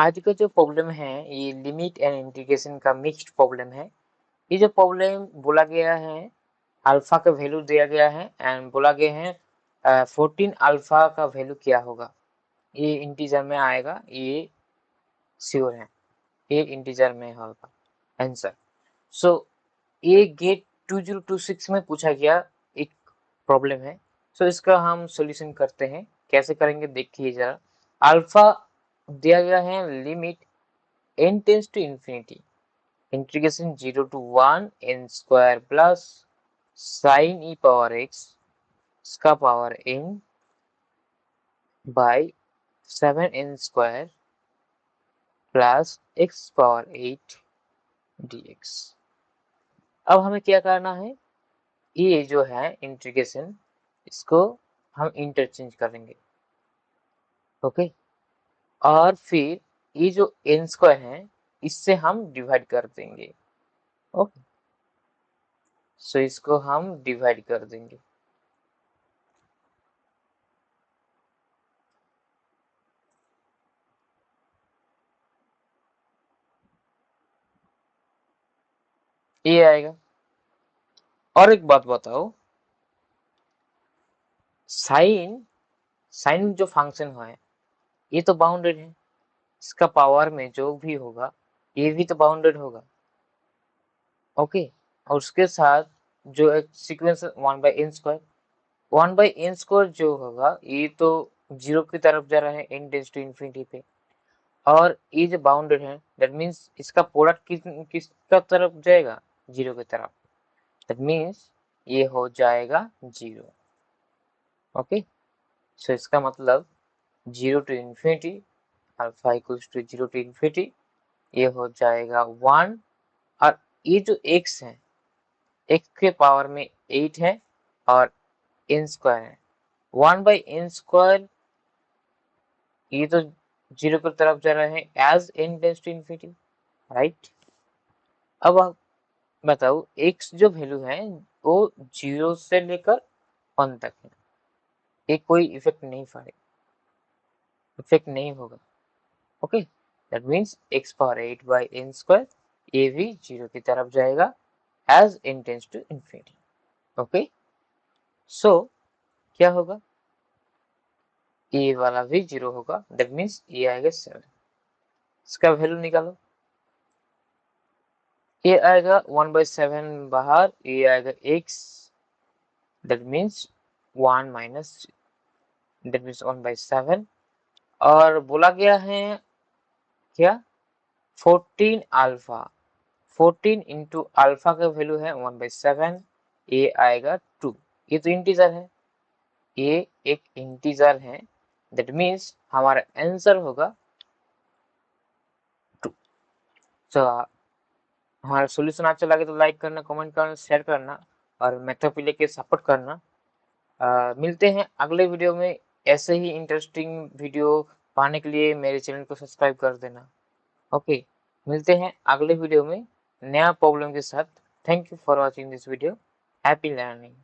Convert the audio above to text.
आज का जो प्रॉब्लम है ये लिमिट एंड इंटीग्रेशन का मिक्स्ड प्रॉब्लम है। ये जो प्रॉब्लम बोला गया है अल्फा का वैल्यू दिया गया है एंड बोला गया है 14 अल्फा का वैल्यू क्या होगा, ये इंटीजर में आएगा, ये श्योर है, ये इंटीजर में होगा आंसर। सो ये गेट 2026 में पूछा गया एक प्रॉब्लम है। सो इसका हम सॉल्यूशन करते हैं, कैसे करेंगे देखिए जरा। अल्फा दिया गया है limit n tends to infinity integration 0 to 1 n square plus sine e power x इसका power n by 7n square plus x power 8 dx। अब हमें क्या करना है, ये जो है इंटीग्रेशन इसको हम इंटरचेंज करेंगे, ओके। और फिर ये जो n स्क्वायर है इससे हम डिवाइड कर देंगे, ओके। सो इसको हम डिवाइड कर देंगे। ये आएगा। और एक बात बताओ, साइन साइन जो फंक्शन है ये तो बाउंडेड है, इसका पावर में जो भी होगा ये भी तो बाउंडेड होगा, ओके। और उसके साथ जो एक सीक्वेंस 1/n² 1/n² जो होगा ये तो 0 की तरफ जा रहा है n टेंस टू इंफिनिटी पे, और ये जो बाउंडेड है दैट मीन्स इसका प्रोडक्ट किसका तरफ जाएगा, 0 की तरफ। दैट मीन्स ये हो जाएगा 0, ओके। सो इसका मतलब 0 to infinity alpha equals to 0 to infinity ये हो जाएगा 1। और ये जो x है x के पावर में 8 है और n स्क्वायर है 1/n², ये तो 0 की तरफ जा रहा है as n tends to infinity, right. अब आप बताओ x जो वैल्यू है वो 0 से लेकर 1 तक है, ये कोई इफेक्ट नहीं होगा, okay. That means x power 8/n² ये भी 0 की तरफ जाएगा as n tends to infinity, okay. So क्या होगा, ये वाला भी 0 होगा, दैट मीन्स ये आएगा 7। इसका वैल्यू निकालो, ये आएगा 1/7 बाहर, ये आएगा x, that means 1 minus, that means 1/7। और बोला गया है क्या 14 अल्फा, 14 इंटू अल्फा का वैल्यू है 1/7, ये आएगा 2। ये तो इंटीजर है, ये एक इंटीजर है, दैट मीन्स हमारा आंसर होगा 2। तो हमारा सॉल्यूशन अच्छा लगे तो लाइक करना, कमेंट करना, शेयर करना और मैथोपिले के सपोर्ट करना। मिलते हैं अगले वीडियो में। ऐसे ही इंटरेस्टिंग वीडियो पाने के लिए मेरे चैनल को सब्सक्राइब कर देना, ओके। मिलते हैं अगले वीडियो में नया प्रॉब्लम के साथ। Thank you for watching this video. Happy learning.